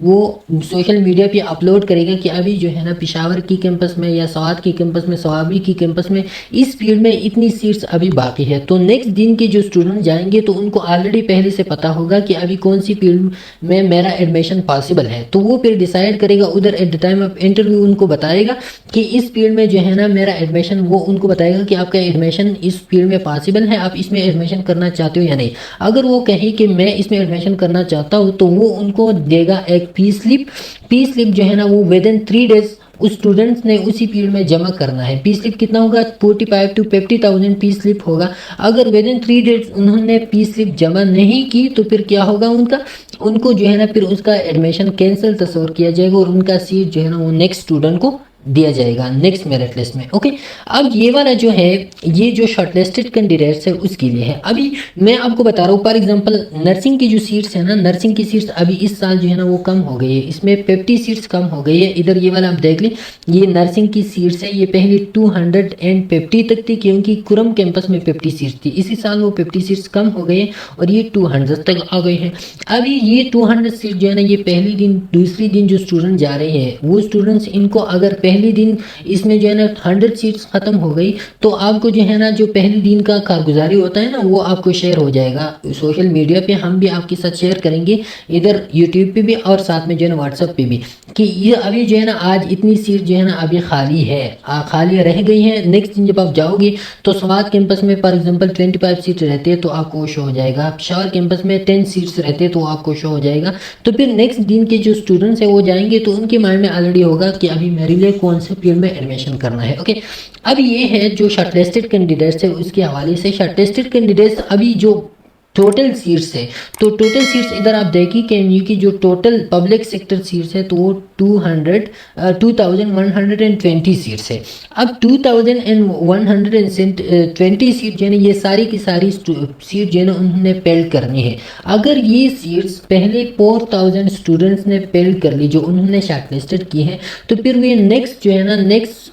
وہ social media پہ upload کرے گا کہ ابھی جو ہے نا پشاور کی کیمپس میں یا سوات کی کیمپس میں، سوابی کی کیمپس میں اس فیلڈ میں اتنی سیٹس ابھی باقی ہے، تو نیکسٹ دن کے جو اسٹوڈنٹ جائیں گے تو ان کو آلریڈی پہلے سے پتا ہوگا کہ ابھی کون سی فیلڈ میں میرا ایڈمیشن پاسبل ہے، تو وہ پھر ڈیسائیڈ کرے گا ادھر at the time of interview ان کو بتائے گا کہ اس فیلڈ میں جو ہے نا میرا ایڈمیشن، وہ ان کو بتائے گا کہ آپ کا ایڈمیشن اس فیلڈ میں پاسبل ہے، آپ اس میں ایڈمیشن کرنا چاہتے ہو یا نہیں۔ اگر وہ کہیں کہ میں اس میں ایڈمیشن کرنا چاہتا ہوں تو وہ ان کو دے گا ایک پی سلپ جو ہے نا وہ ود ان 3 days اس اسٹوڈنٹس نے اسی فیلڈ میں جمع کرنا ہے۔ پی سلپ کتنا ہوگا؟ 45 to 50,000 پی سلپ ہوگا۔ اگر ود ان 3 days انہوں نے پی سلپ جمع نہیں کی تو پھر کیا ہوگا؟ ان کو جو ہے نا پھر اس کا ایڈمیشن کینسل تصور کیا جائے گا اور ان کا سیٹ جو ہے نا وہ نیکسٹ اسٹوڈنٹ کو دیا جائے گا نیکسٹ میرٹ لسٹ میں۔ اوکے، اب یہ والا جو ہے یہ جو شارٹ لسٹڈ کینڈیڈیٹس ہے اس کے لیے ہے۔ ابھی میں آپ کو بتا رہا ہوں، فار ایگزامپل نرسنگ کی جو سیٹس ہیں نا، نرسنگ کی سیٹس ابھی اس سال جو ہے نا وہ کم ہو گئی ہے، اس میں 50 سیٹس کم ہو گئی ہے۔ ادھر یہ والا آپ دیکھ لیں، یہ نرسنگ کی سیٹس ہے، یہ پہلی 250 تک تھی کیونکہ کرم کیمپس میں 50 سیٹس تھی، اسی سال وہ 50 سیٹس کم ہو گئی ہے اور یہ 200 تک آ گئی ہیں۔ ابھی یہ 200 سیٹ جو ہے نا یہ پہلی دن دوسری دن جو اسٹوڈنٹ جا رہے ہیں وہ اسٹوڈنٹس، ان کو اگر پہلی دن اس میں جو ہے نا 100 سیٹس ختم ہو گئی تو آپ کو جو ہے نا جو پہلی دن کا کارگزاری ہوتا ہے نا وہ آپ کو شیئر ہو جائے گا سوشل میڈیا پہ، ہم بھی آپ کے ساتھ شیئر کریں گے ادھر یوٹیوب پہ بھی اور ساتھ میں جو ہے نا واٹس ایپ پہ بھی، کہ یہ ابھی جو ہے نا آج اتنی سیٹ جو ہے نا ابھی خالی ہے، خالی رہ گئی ہیں۔ نیکسٹ دن جب آپ جاؤ گے تو سوات کیمپس میں فار ایگزامپل 25 سیٹ رہتے ہیں تو آپ کو شو ہو جائے گا، پشاور کیمپس میں 10 سیٹس رہتے ہیں تو آپ کو شو ہو جائے گا۔ تو پھر نیکسٹ دن کے جو اسٹوڈنٹس ہیں وہ جائیں گے تو ان کے مائنڈ میں آلریڈی ہوگا کہ ابھی میرے لیے کون سے فیلڈ میں ایڈمیشن کرنا ہے۔ اوکے، اب یہ ہے جو شارٹ لسٹڈ کینڈیڈیٹس ہے اس کے حوالے سے۔ شارٹ لسٹڈ کینڈیڈیٹس ابھی جو ٹوٹل سیٹس ہے تو ٹوٹل سیٹس ادھر آپ دیکھیں کہ یو کی جو ٹوٹل پبلک سیکٹر سیٹس ہے تو وہ 2120 سیٹس ہے۔ اب 2120 سیٹ جو ہے نا یہ ساری کی ساری سیٹ جو ہے نا انہوں نے پیلڈ کرنی ہے۔ اگر یہ سیٹس پہلے 4000 اسٹوڈنٹس نے پیلڈ کر لی جو انہوں نے شارٹ لسٹڈ کی ہے تو پھر وہ نیکسٹ جو ہے نا نیکسٹ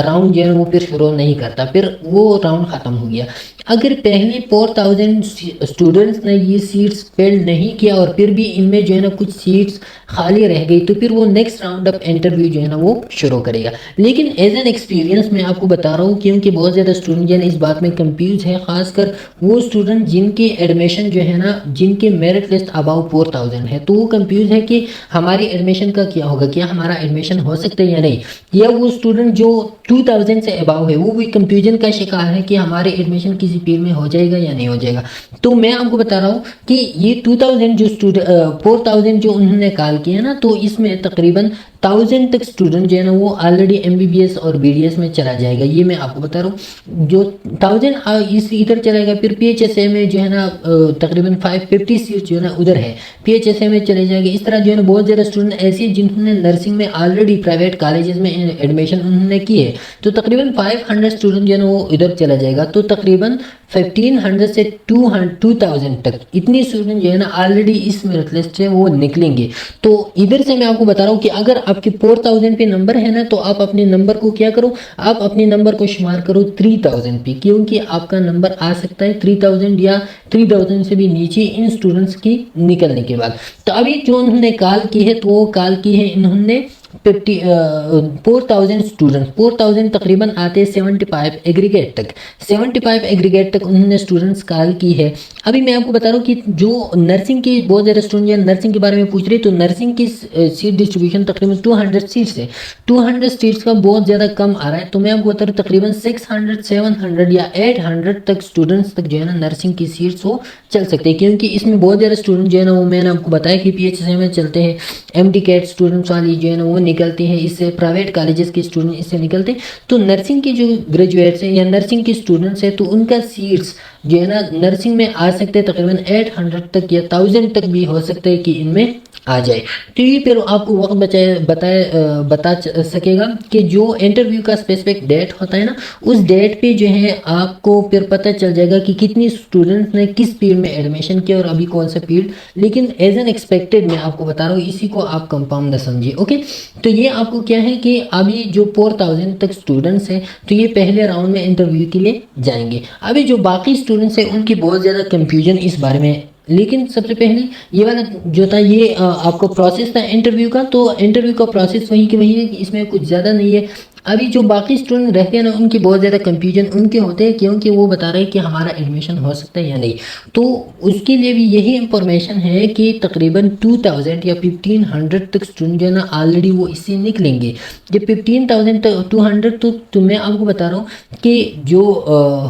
راؤنڈ جو ہے وہ پھر شروع نہیں کرتا، پھر وہ راؤنڈ ختم ہو گیا۔ اگر پہلے 4000 اسٹوڈنٹس نے یہ سیٹس فل نہیں کیا اور پھر بھی ان میں جو ہے نا کچھ سیٹس خالی رہ گئی تو پھر وہ نیکسٹ راؤنڈ آف انٹرویو جو ہے نا وہ شروع کرے گا۔ لیکن ایز این ایکسپیرینس میں آپ کو بتا رہا ہوں کیونکہ بہت زیادہ اسٹوڈنٹ جو ہے نا اس بات میں کنفیوز ہے، خاص کر وہ اسٹوڈنٹ جن کے ایڈمیشن جو ہے نا جن کے میرٹ لسٹ اباؤ 4000 ہے تو وہ کنفیوز ہے کہ ہماری ایڈمیشن کا کیا ہوگا، کیا ہمارا ایڈمیشن ہو سکتا ہے یا نہیں، یا وہ اسٹوڈنٹ جو 2000 سے اباؤ ہے وہ بھی کنفیوژن کا شکار ہے کہ ہمارے ایڈمیشن کسی فیلڈ میں ہو جائے گا یا نہیں ہو جائے گا۔ تو میں آپ کو بتا رہا ہوں کہ یہ 2000 جو 4000 جو انہوں نے کال کیا نا تو اس میں تقریباً 1000 تک اسٹوڈنٹ جو ہے نا وہ آلریڈی MBBS اور BDS میں چلا جائے گا، یہ میں آپ کو بتا رہا ہوں۔ جو 1000 ادھر چلے گا، پھر PHSA میں جو ہے نا تقریباً 550 سیٹ جو ہے نا ادھر ہے، PHSA میں چلے جائے گا۔ اس طرح جو ہے نا بہت زیادہ اسٹوڈنٹ ایسے ہیں جنہوں نے نرسنگ میں آلریڈی پرائیویٹ کالجز میں ایڈمیشن انہوں نے کی ہے تو تقریباً 500 اسٹوڈنٹ جو ہے نا وہ ادھر چلا جائے گا، تو تقریباً 1500 سے 2000 تک اتنی اسٹوڈنٹ جو ہے نا آلریڈی اس میرٹ لسٹ سے وہ نکلیں گے۔ تو ادھر سے میں آپ کو بتا رہا ہوں کہ اگر آپ کے 4000 پہ نمبر ہے نا تو آپ اپنے نمبر کو کیا کرو، آپ اپنے نمبر کو شمار کرو 3000 پہ، کیونکہ آپ کا نمبر آ سکتا ہے 3000 یا 3000 سے بھی نیچے ان اسٹوڈنٹس کی نکلنے کے بعد۔ تو ابھی جو انہوں نے کال کی ہے تو وہ کال کی ہے انہوں نے 4000 اسٹوڈنٹ، 4000 تقریباً آتے 75 ایگریگیٹ تک، 75 ایگریگیٹ تک انہوں نے اسٹوڈنٹس کال کی ہے۔ ابھی میں آپ کو بتا رہا ہوں کہ جو نرسنگ کی بہت زیادہ اسٹوڈنٹ نرسنگ کے بارے میں پوچھ رہے تو نرسنگ کی سیٹ ڈسٹریبیوشن تقریباً 200 سیٹس ہے، 200 سیٹس کا بہت زیادہ کم آ رہا ہے، تو میں آپ کو بتا رہا ہوں تقریباً 600 700 یا 800 تک اسٹوڈنٹس تک جو ہے نا نرسنگ کی سیٹس وہ چل سکتے ہیں، کیونکہ اس میں بہت زیادہ اسٹوڈنٹ جو ہے نا وہ میں نے آپ کو بتایا کہ PHSA میں چلتے ہیں، MD کیٹ اسٹوڈنٹس والی جو ہے نا وہ نکلتے ہیں، اس سے پرائیویٹ کالجز کے اسٹوڈنٹ اس سے نکلتے ہیں۔ تو نرسنگ کے جو گریجویٹس ہیں یا نرسنگ کے اسٹوڈنٹس ہیں تو ان کا سیٹس جو ہے نا نرسنگ میں آ سکتے ہیں تقریباً 800 تک یا 1000 تک بھی ہو سکتا ہے کہ ان میں آ جائے۔ تو یہ پھر آپ کو وقت بتا سکے گا کہ جو انٹرویو کا اسپیسیفک ڈیٹ ہوتا ہے نا اس ڈیٹ پہ جو ہے آپ کو پھر پتہ چل جائے گا کہ کتنی اسٹوڈنٹس نے کس فیلڈ میں ایڈمیشن کیا اور ابھی کون سا فیلڈ، لیکن ایز این ایکسپیکٹڈ میں آپ کو بتا رہا ہوں، اسی کو آپ کنفرم نہ سمجھیے۔ اوکے، تو یہ آپ کو کیا ہے کہ ابھی جو 4000 تک اسٹوڈنٹس ہیں تو یہ پہلے راؤنڈ میں انٹرویو کے لیے جائیں گے۔ ابھی جو باقی اسٹوڈنٹس ہیں ان کی بہت زیادہ کنفیوژن اس بارے میں لیکن سب سے پہلے یہ والا جو تھا یہ آپ کو پروسیس تھا انٹرویو کا، تو انٹرویو کا پروسیس وہی کہ وہی ہے، کہ اس میں کچھ زیادہ نہیں ہے۔ ابھی جو باقی اسٹوڈنٹ رہتے ہیں نا، ان کی بہت زیادہ کنفیوژن ان کے ہوتے ہیں، کیونکہ وہ بتا رہے ہیں کہ ہمارا ایڈمیشن ہو سکتا ہے یا نہیں۔ تو اس کے لیے بھی یہی انفارمیشن ہے کہ تقریباً 2000 یا 1500 تک اسٹوڈنٹ جو ہے نا آلریڈی وہ اس سے نکلیں گے۔ جب 15,200 تو میں آپ کو بتا رہا ہوں کہ جو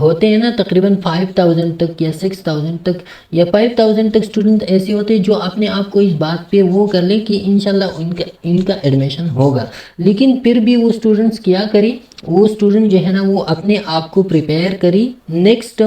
ہوتے ہیں نا تقریباً 5000 تک یا 6000 تک یا 5000 تک اسٹوڈنٹ ایسے ہوتے ہیں جو اپنے آپ کو اس بات پہ وہ کر لیں کہ انشاءاللہ ان کا ایڈمیشن ہوگا۔ لیکن پھر بھی وہ اسٹوڈنٹس کیا کریں، وہ اسٹوڈنٹ جو ہے نا وہ اپنے آپ کو پریپیئر کری، نیکسٹ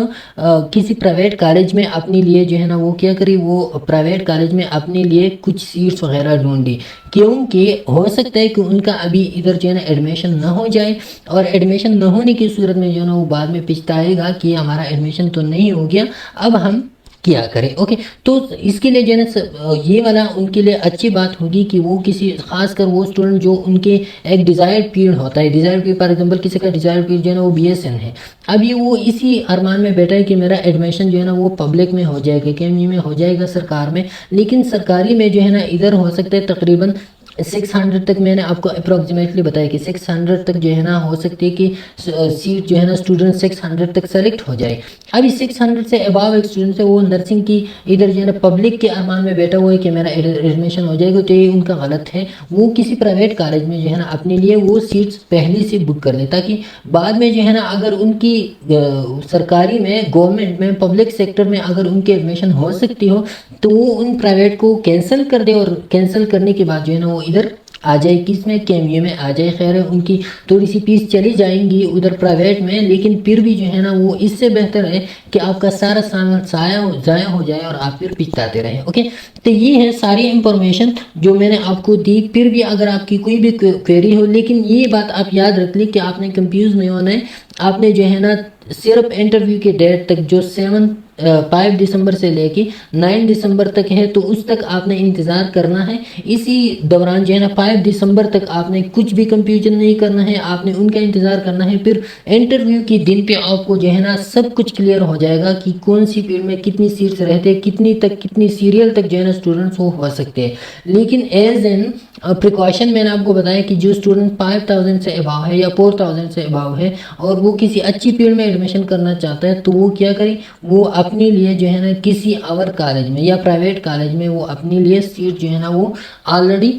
کسی پرائیویٹ کالج میں اپنے لیے جو ہے نا وہ کیا کری، وہ پرائیویٹ کالج میں اپنے لیے کچھ سیٹس وغیرہ ڈھونڈی، کیونکہ ہو سکتا ہے کہ ان کا ابھی ادھر جو ہے نا ایڈمیشن نہ ہو جائے، اور ایڈمیشن نہ ہونے کی صورت میں جو ہے نا وہ بعد میں پچھتائے گا کہ ہمارا ایڈمیشن تو نہیں ہو گیا، اب ہم کیا کریں۔ اوکے، تو اس کے لیے جو ہے نا یہ والا ان کے لیے اچھی بات ہوگی کہ وہ کسی خاص کر وہ اسٹوڈنٹ جو ان کے ایک ڈیزائرڈ پیریڈ ہوتا ہے، ڈیزائرڈ پیریڈ فار ایگزامپل کسی کا ڈیزائرڈ پیریڈ جو ہے نا وہ BSN ہے، اب یہ وہ اسی ارمان میں بیٹھا ہے کہ میرا ایڈمیشن جو ہے نا وہ پبلک میں ہو جائے گا، KMU میں ہو جائے گا، سرکار میں، لیکن سرکاری میں جو ہے نا ادھر ہو سکتا ہے تقریباً 600 تک، میں نے آپ کو اپروکسیمیٹلی بتایا کہ 600 تک جو ہے نا ہو سکتی ہے کہ سیٹ جو ہے نا اسٹوڈنٹ 600 تک سلیکٹ ہو جائے۔ ابھی 600 سے اباو ایک اسٹوڈنٹ ہے وہ نرسنگ کی ادھر جو ہے نا پبلک کے ارمان میں بیٹھا ہوا ہے کہ میرا ایڈمیشن ہو جائے گا، تو یہ ان کا غلط ہے۔ وہ کسی پرائیویٹ کالج میں جو ہے نا اپنے لیے وہ سیٹس پہلے سے بک کر دے، تاکہ بعد میں جو ہے نا اگر ان کی سرکاری میں، گورنمنٹ میں، پبلک سیکٹر میں اگر ان کی ایڈمیشن ہو سکتی ہو تو وہ ان پرائیویٹ کو کینسل کر دے، اور کینسل کرنے کے بعد جو ہے نا وہ ادھر آ جائے، کس میں، KMU میں آ جائے۔ خیر ہے، ان کی تھوڑی سی فیس چلی جائیں گی ادھر پرائیویٹ میں، لیکن پھر بھی جو ہے نا وہ اس سے بہتر ہے کہ آپ کا سارا سامان ضائع ہو جائے اور آپ پھر پچھتاتے رہیں۔ اوکے، تو یہ ہے ساری انفارمیشن جو میں نے آپ کو دی۔ پھر بھی اگر آپ کی کوئی بھی کوئری ہو، لیکن یہ بات آپ یاد رکھ لیں کہ آپ نے کنفیوز نہیں ہونا ہے، آپ نے جو ہے نا صرف انٹرویو کے ڈیٹ تک جو 5 دسمبر سے لے کے 9 دسمبر تک ہے، تو اس تک آپ نے انتظار کرنا ہے۔ اسی دوران جو ہے نا 5 دسمبر تک آپ نے کچھ بھی کنفیوژن نہیں کرنا ہے، آپ نے ان کا انتظار کرنا ہے۔ پھر انٹرویو کے دن پہ آپ کو جو ہے نا سب کچھ کلیئر ہو جائے گا کہ کون سی فیلڈ میں کتنی سیٹس رہتے، کتنی سیریل تک جو ہے نا اسٹوڈنٹس وہ ہو سکتے ہیں۔ لیکن ایز این پریکاشن میں نے آپ کو بتایا کہ جو اسٹوڈنٹ 5000 سے اباو ہے یا 4000 سے اباو ہے اور وہ کسی اچھی فیلڈ میں ایڈمیشن کرنا چاہتا ہے، تو وہ کیا کرے، وہ اپنے لیے جو ہے نا کسی اور کالج میں یا پرائیویٹ کالج میں وہ اپنے لیے سیٹ جو ہے نا وہ آلریڈی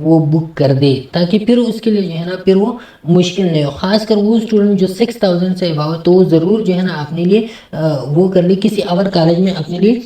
وہ بک کر دے، تاکہ پھر اس کے لیے جو ہے نا پھر وہ مشکل نہیں ہو۔ خاص کر وہ اسٹوڈنٹ جو 6000 سے اباو ہے، تو وہ ضرور جو ہے نا اپنے لیے وہ کر لے کسی اور کالج میں اپنے لیے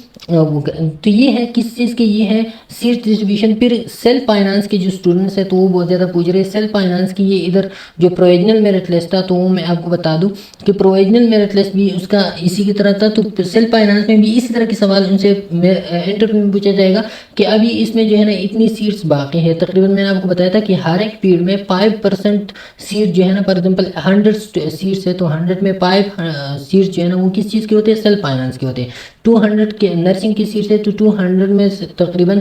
تو یہ ہے کس چیز کی، یہ ہے سیٹ ڈسٹریبیوشن۔ پھر سیلف فائنانس کے جو اسٹوڈنٹس ہیں تو وہ بہت زیادہ پوچھ رہے ہیں سیلف فائنانس کی، یہ ادھر جو پروویژنل میرٹ لسٹ تھا، تو وہ میں آپ کو بتا دوں کہ پروویژنل میرٹ لسٹ بھی اس کا اسی کی طرح تھا، تو سیلف فائنانس میں بھی اسی طرح کے سوال ان سے انٹرویو میں پوچھا جائے گا کہ ابھی اس میں جو ہے نا اتنی سیٹس باقی ہے۔ تقریباً میں نے آپ کو بتایا تھا کہ ہر ایک فیلڈ میں 5% سیٹ جو ہے نا، فار ایگزامپل 100 سیٹس ہے تو 100 میں 5 سیٹس جو ہے نا وہ کس چیز کے ہوتے ہیں، سیلف فائنانس کے ہوتے ہیں۔ 200 کے نرسنگ کی سیٹس ہے تو 200 میں تقریباً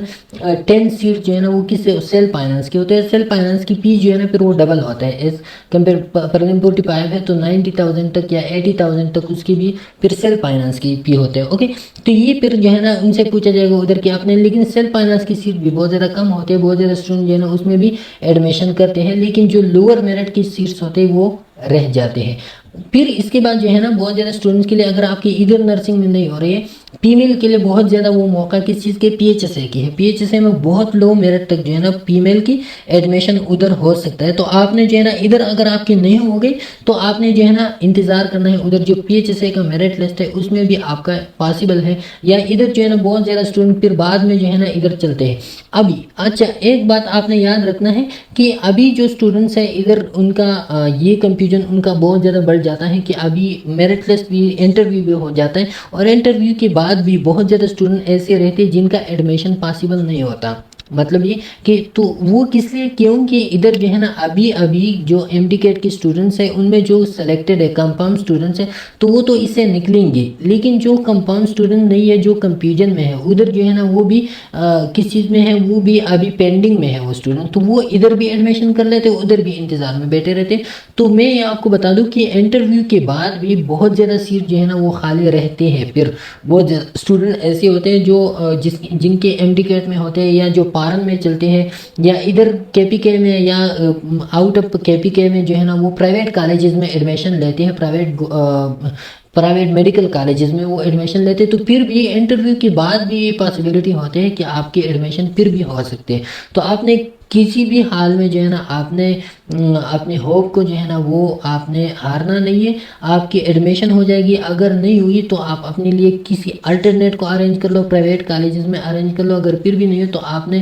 10 سیٹ جو ہے نا وہ کس سیلف فائنانس کے ہوتے ہیں۔ سیلف فائنانس کی فیس جو ہے نا پھر وہ ڈبل ہوتا ہے، ایز کمپیئر 45 ہے تو 90,000 تک یا 80,000 تک اس کی بھی پھر سیلف فائنانس کی فی ہوتے ہیں۔ اوکے، تو یہ پھر جو ہے نا ان سے پوچھا جائے گا ادھر کہ آپ نے، لیکن سیلف فائنانس کی سیٹ بھی بہت زیادہ کم ہوتے ہیں، بہت زیادہ اسٹوڈنٹ جو ہے نا اس میں بھی ایڈمیشن کرتے ہیں، لیکن جو لوور میرٹ کی سیٹس ہوتے ہیں وہ رہ جاتے ہیں۔ پھر اس کے بعد جو ہے نا بہت زیادہ اسٹوڈنٹس کے لیے، اگر آپ کی ادھر نرسنگ میں نہیں ہو رہی ہے، فیمیل کے لیے بہت زیادہ وہ موقع کس چیز کے، PHSA کی ہے۔ PHSA میں بہت لو میرٹ تک جو ہے نا فیمیل کی ایڈمیشن ادھر ہو سکتا ہے، تو آپ نے جو ہے نا ادھر اگر آپ کی نہیں ہو گئی تو آپ نے جو ہے نا انتظار کرنا ہے، ادھر جو PHSA کا میرٹ لسٹ ہے اس میں بھی آپ کا پاسبل ہے، یا ادھر جو ہے نا بہت زیادہ اسٹوڈنٹ پھر بعد میں جو ہے نا ادھر چلتے ہیں۔ ابھی اچھا ایک بات آپ نے یاد رکھنا ہے کہ ابھی جو اسٹوڈنٹس ہیں ادھر ان کا یہ کنفیوژن ان کا بہت زیادہ بڑھ جاتا ہے کہ ابھی میرٹ لسٹ بھی، انٹرویو بھی ہو جاتا ہے، اور انٹرویو کے بعد بھی بہت زیادہ اسٹوڈنٹ ایسے رہتے ہیں جن کا ایڈمیشن پاسبل نہیں ہوتا۔ مطلب یہ کہ تو وہ کس لیے، کیونکہ ادھر جو ہے نا ابھی جو ایم ڈی کیٹ کے اسٹوڈنٹس ہیں ان میں جو سلیکٹڈ ہے کمپاؤنڈ اسٹوڈنٹس ہیں تو وہ تو اس سے نکلیں گے، لیکن جو کمپاؤنڈ اسٹوڈنٹ نہیں ہے جو کنفیوژن میں ہے ادھر جو ہے نا وہ بھی کس چیز میں ہے، وہ بھی ابھی پینڈنگ میں ہے وہ اسٹوڈنٹ، تو وہ ادھر بھی ایڈمیشن کر لیتے ادھر بھی انتظار میں بیٹھے رہتے۔ تو میں یہ آپ کو بتا دوں کہ انٹرویو کے بعد بھی بہت زیادہ سیٹ جو ہے نا وہ خالی رہتے ہیں، پھر بہت اسٹوڈنٹ ایسے ہوتے ہیں جو جن کے ایم ڈی کیٹ میں ہوتے ہیں یا جو پارن میں چلتے ہیں یا ادھر کے پی کے میں یا آؤٹ آف کے پی کے میں جو ہے نا وہ پرائیویٹ کالجز میں ایڈمیشن لیتے ہیں، پرائیویٹ میڈیکل کالجز میں وہ ایڈمیشن لیتے، تو پھر بھی انٹرویو کے بعد بھی یہ پاسبلٹی ہوتے ہیں کہ آپ کے ایڈمیشن پھر بھی ہو سکتے ہیں۔ تو آپ نے کسی بھی حال میں جو ہے نا آپ نے اپنے ہوپ کو جو ہے نا وہ آپ نے ہارنا نہیں ہے، آپ کی ایڈمیشن ہو جائے گی، اگر نہیں ہوئی تو آپ اپنے لیے کسی الٹرنیٹ کو ارینج کر لو، پرائیویٹ کالجز میں ارینج کر لو، اگر پھر بھی نہیں ہو تو آپ نے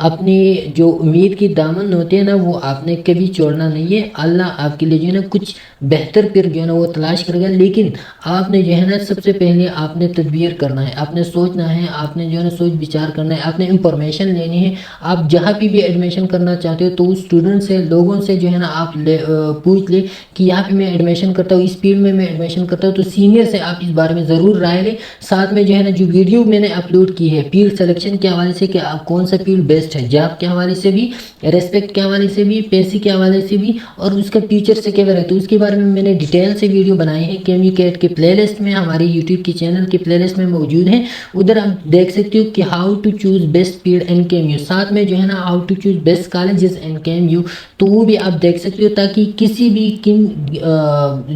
اپنی جو امید کی دامن ہوتی ہے نا وہ آپ نے کبھی چھوڑنا نہیں ہے، اللہ آپ کے لیے جو ہے نا کچھ بہتر پھر جو ہے نا وہ تلاش کرے گا، لیکن آپ نے جو ہے نا سب سے پہلے آپ نے تدبیر کرنا ہے، آپ نے سوچنا ہے، آپ نے جو ہے نا سوچ بچار کرنا ہے، آپ نے انفارمیشن لینی ہے، آپ جہاں بھی ایڈمیشن کرنا چاہتے ہو تو اس اسٹوڈنٹ سے، لوگوں سے جو ہے نا آپ پوچھ لیں کہ یہاں پہ میں ایڈمیشن کرتا ہوں، اس فیلڈ میں ایڈمیشن کرتا ہوں، تو سینئر سے آپ اس بارے میں ضرور رائے لیں۔ ساتھ میں جو ہے نا جو ویڈیو میں نے اپلوڈ کی ہے فیلڈ سلیکشن کے حوالے سے کہ آپ کون سا فیلڈ بیسٹ ہے، جاب کے حوالے سے بھی، ریسپیکٹ کے حوالے سے بھی، پیسے کے حوالے سے بھی، اور اس کا فیوچر سے کیا ہے تو اس کے بارے میں نے ڈیٹیل سے ویڈیو بنائی ہے، کے وی کیٹ کے پلے لسٹ میں، ہماری یوٹیوب کے چینل کے پلے لسٹ میں موجود ہیں، ادھر آپ دیکھ سکتے ہو کہ how to choose best field and K M U, ساتھ میں جو ہے نا how to choose best colleges and K M U, تو وہ بھی آپ دیکھ سکتے ہو تاکہ کسی بھی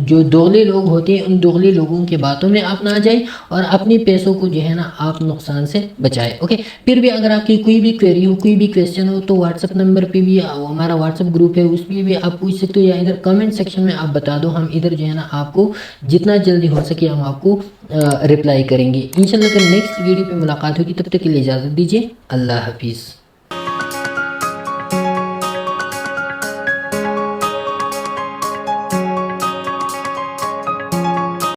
جو دوغلے لوگ ہوتے ہیں ان دوغلے لوگوں کے باتوں میں آپ نہ جائیں اور اپنی پیسوں کو جو ہے نا آپ نقصان سے بچائیں۔ اوکے، پھر بھی اگر آپ کی کوئی بھی کویری ہو، کوئی بھی کویسچن ہو تو واٹس ایپ نمبر پہ بھی، ہمارا واٹس ایپ گروپ ہے اس پہ بھی آپ پوچھ سکتے ہو، یا ادھر کمنٹ سیکشن میں آپ بتا دو، ہم ادھر جو ہے نا آپ کو جتنا جلدی ہو سکے ہم آپ کو رپلائی کریں گے۔ انشاءاللہ پھر نیکسٹ ویڈیو پہ ملاقات ہوگی، تب تک کے لیے اجازت دیجیے، اللہ حافظ۔